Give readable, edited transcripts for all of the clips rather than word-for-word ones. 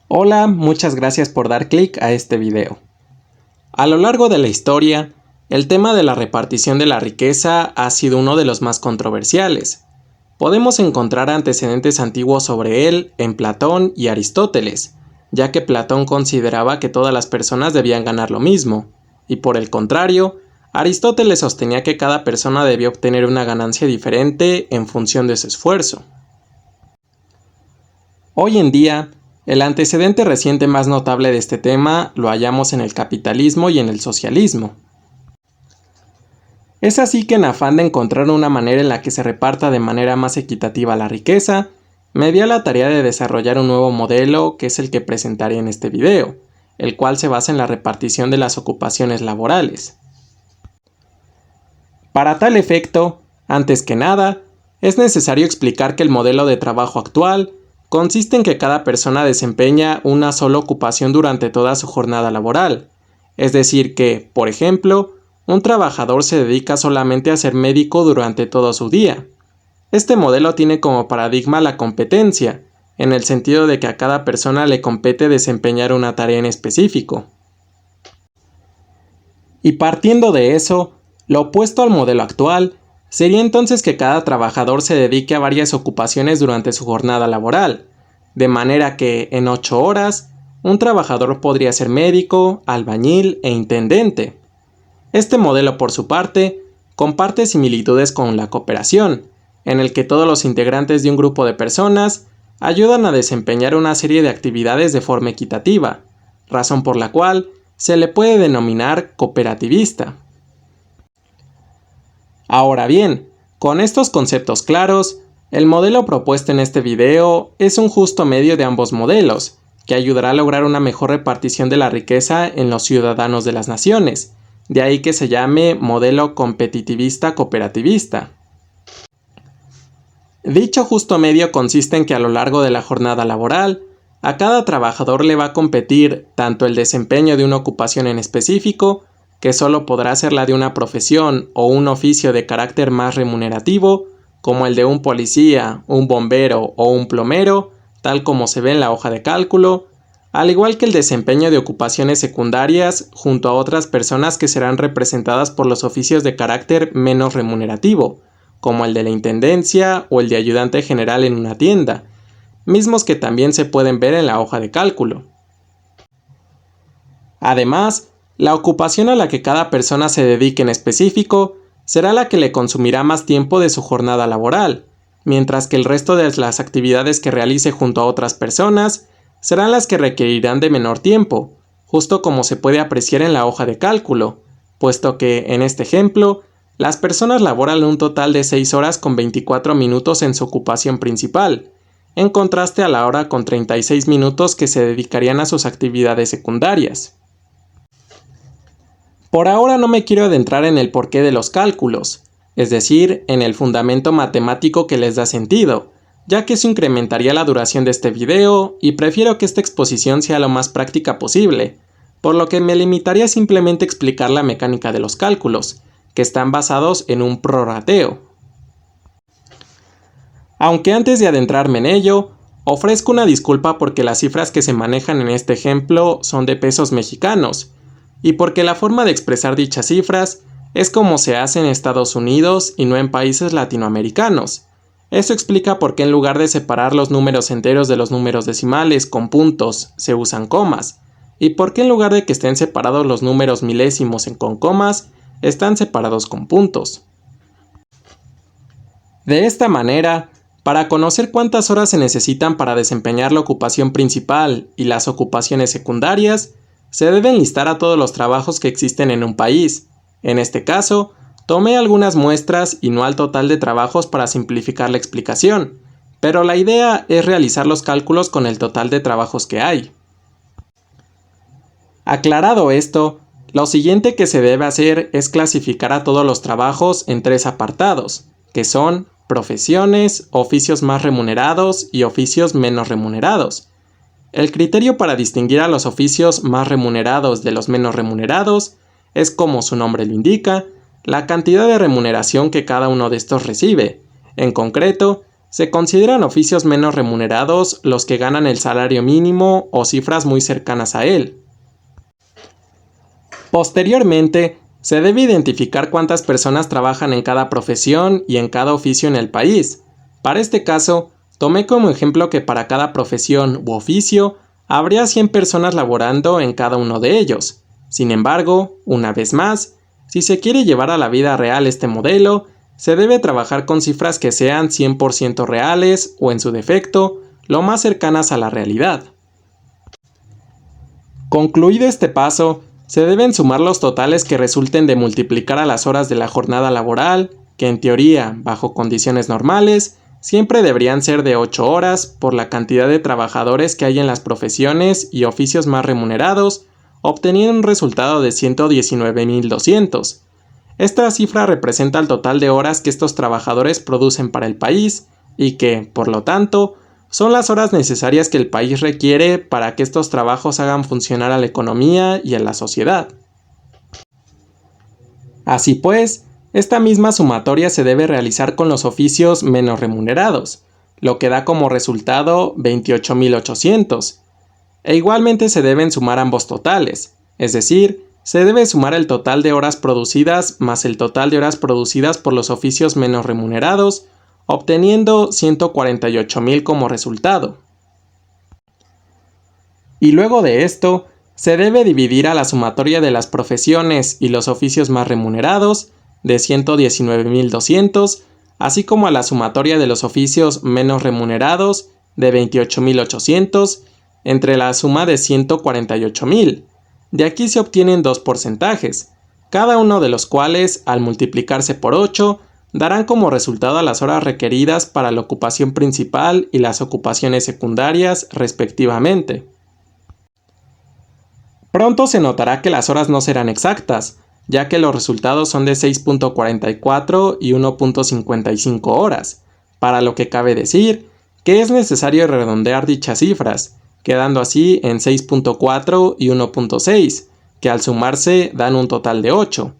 Hola, muchas gracias por dar clic a este video. A lo largo de la historia, el tema de la repartición de la riqueza ha sido uno de los más controversiales. Podemos encontrar antecedentes antiguos sobre él en Platón y Aristóteles, ya que Platón consideraba que todas las personas debían ganar lo mismo, y por el contrario, Aristóteles sostenía que cada persona debía obtener una ganancia diferente en función de su esfuerzo. Hoy en día, el antecedente reciente más notable de este tema lo hallamos en el capitalismo y en el socialismo. Es así que en afán de encontrar una manera en la que se reparta de manera más equitativa la riqueza, me di a la tarea de desarrollar un nuevo modelo que es el que presentaré en este video, el cual se basa en la repartición de las ocupaciones laborales. Para tal efecto, antes que nada, es necesario explicar que el modelo de trabajo actual consiste en que cada persona desempeña una sola ocupación durante toda su jornada laboral, es decir que, por ejemplo, un trabajador se dedica solamente a ser médico durante todo su día. Este modelo tiene como paradigma la competencia, en el sentido de que a cada persona le compete desempeñar una tarea en específico. Y partiendo de eso, lo opuesto al modelo actual sería entonces que cada trabajador se dedique a varias ocupaciones durante su jornada laboral, de manera que en 8 horas, un trabajador podría ser médico, albañil e intendente. Este modelo, por su parte, comparte similitudes con la cooperación, en el que todos los integrantes de un grupo de personas ayudan a desempeñar una serie de actividades de forma equitativa, razón por la cual se le puede denominar cooperativista. Ahora bien, con estos conceptos claros, el modelo propuesto en este video es un justo medio de ambos modelos, que ayudará a lograr una mejor repartición de la riqueza en los ciudadanos de las naciones, de ahí que se llame modelo competitivista-cooperativista. Dicho justo medio consiste en que a lo largo de la jornada laboral, a cada trabajador le va a competir tanto el desempeño de una ocupación en específico, que solo podrá ser la de una profesión o un oficio de carácter más remunerativo, como el de un policía, un bombero o un plomero, tal como se ve en la hoja de cálculo, al igual que el desempeño de ocupaciones secundarias junto a otras personas que serán representadas por los oficios de carácter menos remunerativo, como el de la intendencia o el de ayudante general en una tienda, mismos que también se pueden ver en la hoja de cálculo. Además, la ocupación a la que cada persona se dedique en específico será la que le consumirá más tiempo de su jornada laboral, mientras que el resto de las actividades que realice junto a otras personas serán las que requerirán de menor tiempo, justo como se puede apreciar en la hoja de cálculo, puesto que, en este ejemplo, las personas laboran un total de 6 horas con 24 minutos en su ocupación principal, en contraste a la hora con 36 minutos que se dedicarían a sus actividades secundarias. Por ahora no me quiero adentrar en el porqué de los cálculos, es decir, en el fundamento matemático que les da sentido, ya que eso incrementaría la duración de este video y prefiero que esta exposición sea lo más práctica posible, por lo que me limitaría a simplemente explicar la mecánica de los cálculos, que están basados en un prorrateo. Aunque antes de adentrarme en ello, ofrezco una disculpa porque las cifras que se manejan en este ejemplo son de pesos mexicanos, y porque la forma de expresar dichas cifras es como se hace en Estados Unidos y no en países latinoamericanos. Eso explica por qué en lugar de separar los números enteros de los números decimales con puntos se usan comas, y por qué en lugar de que estén separados los números milésimos con comas, están separados con puntos. De esta manera, para conocer cuántas horas se necesitan para desempeñar la ocupación principal y las ocupaciones secundarias, se deben listar a todos los trabajos que existen en un país. En este caso, tomé algunas muestras y no al total de trabajos para simplificar la explicación, pero la idea es realizar los cálculos con el total de trabajos que hay. Aclarado esto, lo siguiente que se debe hacer es clasificar a todos los trabajos en 3 apartados, que son profesiones, oficios más remunerados y oficios menos remunerados. El criterio para distinguir a los oficios más remunerados de los menos remunerados es, como su nombre lo indica, la cantidad de remuneración que cada uno de estos recibe, en concreto, se consideran oficios menos remunerados los que ganan el salario mínimo o cifras muy cercanas a él. Posteriormente, se debe identificar cuántas personas trabajan en cada profesión y en cada oficio en el país. Para este caso, tomé como ejemplo que para cada profesión u oficio habría 100 personas laborando en cada uno de ellos. Sin embargo, una vez más, si se quiere llevar a la vida real este modelo, se debe trabajar con cifras que sean 100% reales o, en su defecto, lo más cercanas a la realidad. Concluido este paso, se deben sumar los totales que resulten de multiplicar a las horas de la jornada laboral, que en teoría, bajo condiciones normales, siempre deberían ser de 8 horas por la cantidad de trabajadores que hay en las profesiones y oficios más remunerados, obteniendo un resultado de 119.200. Esta cifra representa el total de horas que estos trabajadores producen para el país y que, por lo tanto, son las horas necesarias que el país requiere para que estos trabajos hagan funcionar a la economía y a la sociedad. Así pues, esta misma sumatoria se debe realizar con los oficios menos remunerados, lo que da como resultado 28.800. E igualmente se deben sumar ambos totales, es decir, se debe sumar el total de horas producidas más el total de horas producidas por los oficios menos remunerados, obteniendo 148.000 como resultado. Y luego de esto, se debe dividir a la sumatoria de las profesiones y los oficios más remunerados, de 119.200, así como a la sumatoria de los oficios menos remunerados, de 28.800, entre la suma de 148.000. De aquí se obtienen dos porcentajes, cada uno de los cuales, al multiplicarse por 8, darán como resultado las horas requeridas para la ocupación principal y las ocupaciones secundarias, respectivamente. Pronto se notará que las horas no serán exactas, ya que los resultados son de 6.44 y 1.55 horas, para lo que cabe decir que es necesario redondear dichas cifras, quedando así en 6.4 y 1.6, que al sumarse dan un total de 8.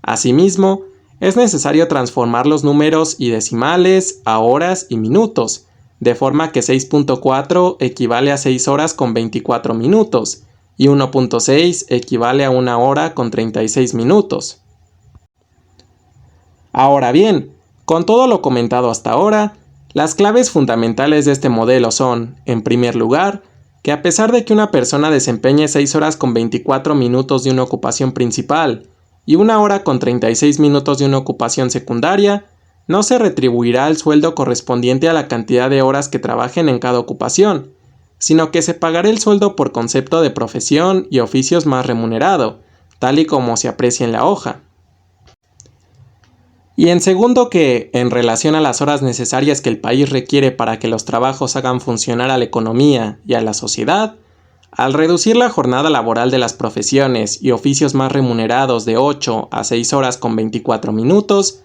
Asimismo, es necesario transformar los números y decimales a horas y minutos, de forma que 6.4 equivale a 6 horas con 24 minutos y 1.6 equivale a 1 hora con 36 minutos. Ahora bien, con todo lo comentado hasta ahora, las claves fundamentales de este modelo son, en primer lugar, que a pesar de que una persona desempeñe 6 horas con 24 minutos de una ocupación principal y 1 hora con 36 minutos de una ocupación secundaria, no se retribuirá el sueldo correspondiente a la cantidad de horas que trabajen en cada ocupación, sino que se pagará el sueldo por concepto de profesión y oficios más remunerado, tal y como se aprecia en la hoja. Y en segundo que, en relación a las horas necesarias que el país requiere para que los trabajos hagan funcionar a la economía y a la sociedad, al reducir la jornada laboral de las profesiones y oficios más remunerados de 8 a 6 horas con 24 minutos,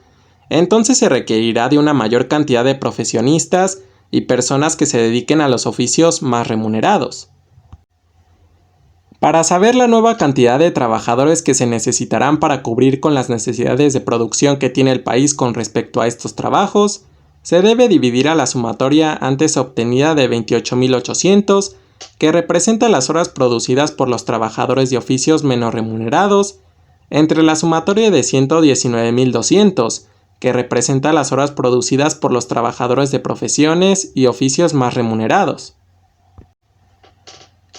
entonces se requerirá de una mayor cantidad de profesionistas y personas que se dediquen a los oficios más remunerados. Para saber la nueva cantidad de trabajadores que se necesitarán para cubrir con las necesidades de producción que tiene el país con respecto a estos trabajos, se debe dividir a la sumatoria antes obtenida de 28.800, que representa las horas producidas por los trabajadores de oficios menos remunerados, entre la sumatoria de 119.200, que representa las horas producidas por los trabajadores de profesiones y oficios más remunerados.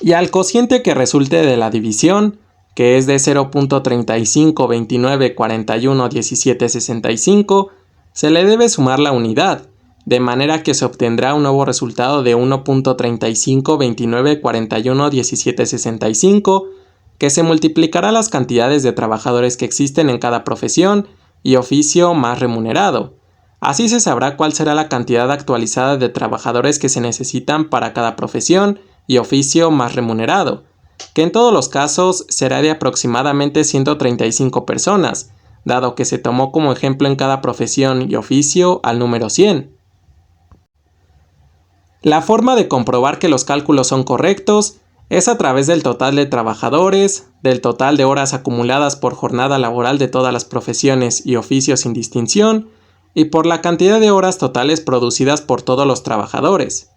Y al cociente que resulte de la división, que es de 0.35, 29, 41, 17, 65, se le debe sumar la unidad, de manera que se obtendrá un nuevo resultado de 1.35, 29, 41, 17, 65, que se multiplicará las cantidades de trabajadores que existen en cada profesión y oficio más remunerado. Así se sabrá cuál será la cantidad actualizada de trabajadores que se necesitan para cada profesión y oficio más remunerado, que en todos los casos será de aproximadamente 135 personas, dado que se tomó como ejemplo en cada profesión y oficio al número 100. La forma de comprobar que los cálculos son correctos es a través del total de trabajadores, del total de horas acumuladas por jornada laboral de todas las profesiones y oficios sin distinción, y por la cantidad de horas totales producidas por todos los trabajadores.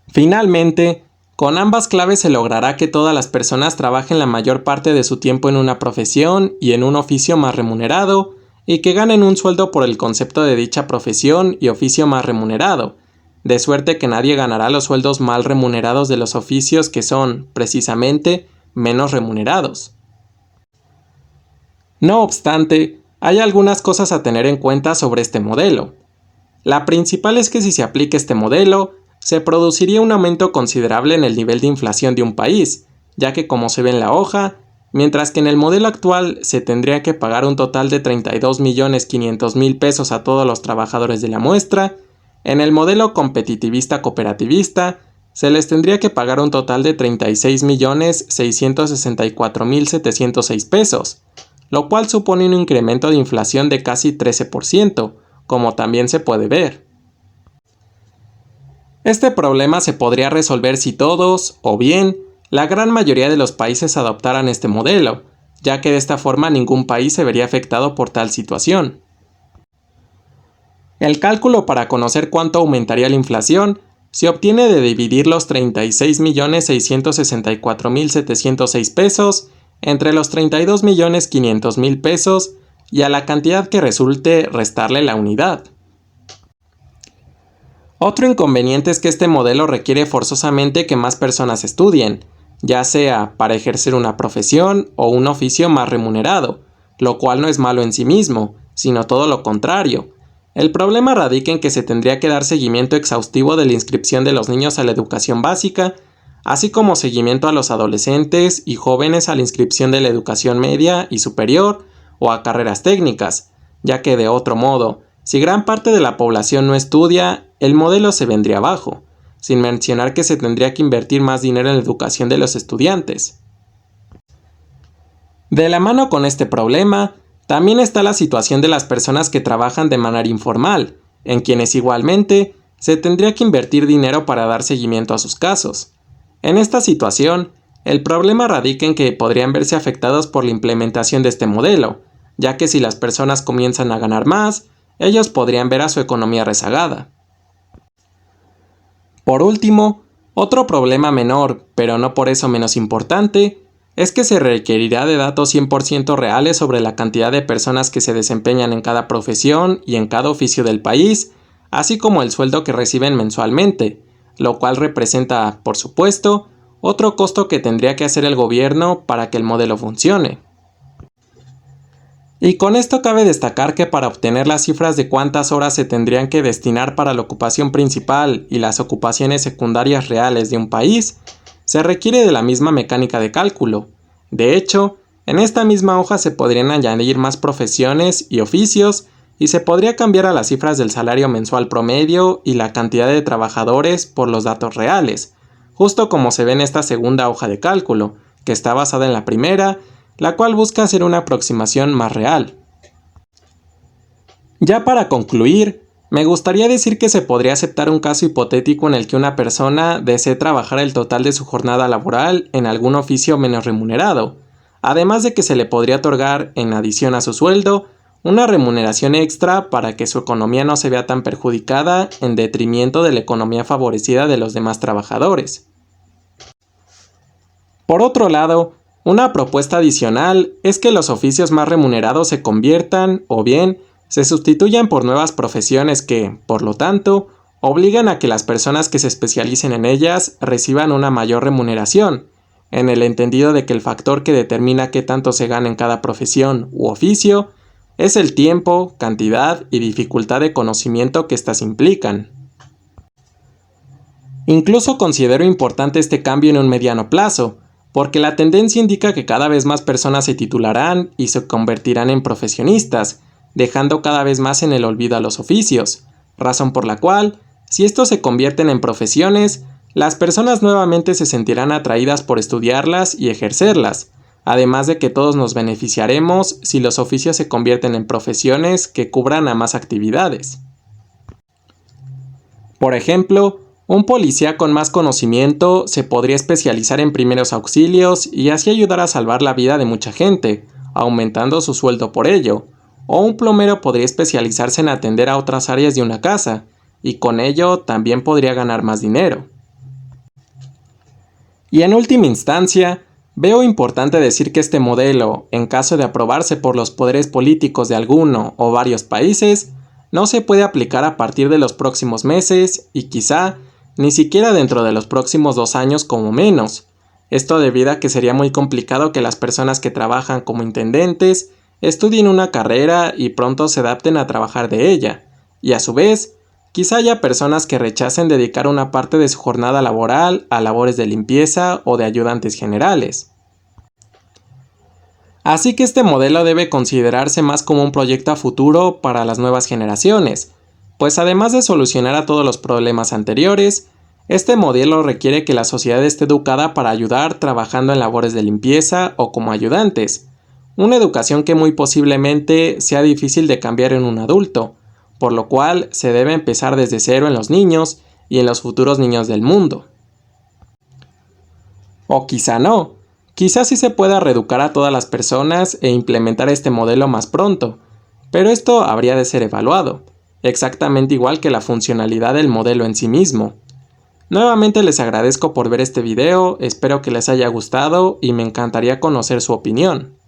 Finalmente, con ambas claves se logrará que todas las personas trabajen la mayor parte de su tiempo en una profesión y en un oficio más remunerado, y que ganen un sueldo por el concepto de dicha profesión y oficio más remunerado, de suerte que nadie ganará los sueldos mal remunerados de los oficios que son, precisamente, menos remunerados. No obstante, hay algunas cosas a tener en cuenta sobre este modelo. La principal es que si se aplica este modelo, se produciría un aumento considerable en el nivel de inflación de un país, ya que como se ve en la hoja, mientras que en el modelo actual se tendría que pagar un total de 32.500.000 pesos a todos los trabajadores de la muestra, en el modelo competitivista-cooperativista se les tendría que pagar un total de 36.664.706 pesos, lo cual supone un incremento de inflación de casi 13%, como también se puede ver. Este problema se podría resolver si todos, o bien, la gran mayoría de los países adoptaran este modelo, ya que de esta forma ningún país se vería afectado por tal situación. El cálculo para conocer cuánto aumentaría la inflación se obtiene de dividir los 36.664.706 pesos entre los 32.500.000 pesos y a la cantidad que resulte restarle la unidad. Otro inconveniente es que este modelo requiere forzosamente que más personas estudien, ya sea para ejercer una profesión o un oficio más remunerado, lo cual no es malo en sí mismo, sino todo lo contrario. El problema radica en que se tendría que dar seguimiento exhaustivo de la inscripción de los niños a la educación básica, así como seguimiento a los adolescentes y jóvenes a la inscripción de la educación media y superior o a carreras técnicas, ya que de otro modo, si gran parte de la población no estudia, el modelo se vendría abajo, sin mencionar que se tendría que invertir más dinero en la educación de los estudiantes. De la mano con este problema, también está la situación de las personas que trabajan de manera informal, en quienes igualmente se tendría que invertir dinero para dar seguimiento a sus casos. En esta situación, el problema radica en que podrían verse afectados por la implementación de este modelo, ya que si las personas comienzan a ganar más, ellos podrían ver a su economía rezagada. Por último, otro problema menor, pero no por eso menos importante, es que se requerirá de datos 100% reales sobre la cantidad de personas que se desempeñan en cada profesión y en cada oficio del país, así como el sueldo que reciben mensualmente, lo cual representa, por supuesto, otro costo que tendría que hacer el gobierno para que el modelo funcione. Y con esto cabe destacar que para obtener las cifras de cuántas horas se tendrían que destinar para la ocupación principal y las ocupaciones secundarias reales de un país, se requiere de la misma mecánica de cálculo. De hecho, en esta misma hoja se podrían añadir más profesiones y oficios y se podría cambiar a las cifras del salario mensual promedio y la cantidad de trabajadores por los datos reales, justo como se ve en esta segunda hoja de cálculo, que está basada en la primera, la cual busca hacer una aproximación más real. Ya para concluir, me gustaría decir que se podría aceptar un caso hipotético en el que una persona desee trabajar el total de su jornada laboral en algún oficio menos remunerado, además de que se le podría otorgar, en adición a su sueldo, una remuneración extra para que su economía no se vea tan perjudicada en detrimento de la economía favorecida de los demás trabajadores. Por otro lado, una propuesta adicional es que los oficios más remunerados se conviertan, o bien, se sustituyan por nuevas profesiones que, por lo tanto, obligan a que las personas que se especialicen en ellas reciban una mayor remuneración, en el entendido de que el factor que determina qué tanto se gana en cada profesión u oficio es el tiempo, cantidad y dificultad de conocimiento que éstas implican. Incluso considero importante este cambio en un mediano plazo, porque la tendencia indica que cada vez más personas se titularán y se convertirán en profesionistas, dejando cada vez más en el olvido a los oficios, razón por la cual, si estos se convierten en profesiones, las personas nuevamente se sentirán atraídas por estudiarlas y ejercerlas, además de que todos nos beneficiaremos si los oficios se convierten en profesiones que cubran a más actividades. Por ejemplo, un policía con más conocimiento se podría especializar en primeros auxilios y así ayudar a salvar la vida de mucha gente, aumentando su sueldo por ello, O un plomero podría especializarse en atender a otras áreas de una casa, y con ello también podría ganar más dinero. Y en última instancia, veo importante decir que este modelo, en caso de aprobarse por los poderes políticos de alguno o varios países, no se puede aplicar a partir de los próximos meses y quizá ni siquiera dentro de los próximos 2 años como menos. Esto debido a que sería muy complicado que las personas que trabajan como intendentes estudien una carrera y pronto se adapten a trabajar de ella, y a su vez, quizá haya personas que rechacen dedicar una parte de su jornada laboral a labores de limpieza o de ayudantes generales. Así que este modelo debe considerarse más como un proyecto a futuro para las nuevas generaciones, pues además de solucionar a todos los problemas anteriores, este modelo requiere que la sociedad esté educada para ayudar trabajando en labores de limpieza o como ayudantes, una educación que muy posiblemente sea difícil de cambiar en un adulto, por lo cual se debe empezar desde cero en los niños y en los futuros niños del mundo. O quizá no, quizá sí se pueda reeducar a todas las personas e implementar este modelo más pronto, pero esto habría de ser evaluado, exactamente igual que la funcionalidad del modelo en sí mismo. Nuevamente les agradezco por ver este video, espero que les haya gustado y me encantaría conocer su opinión.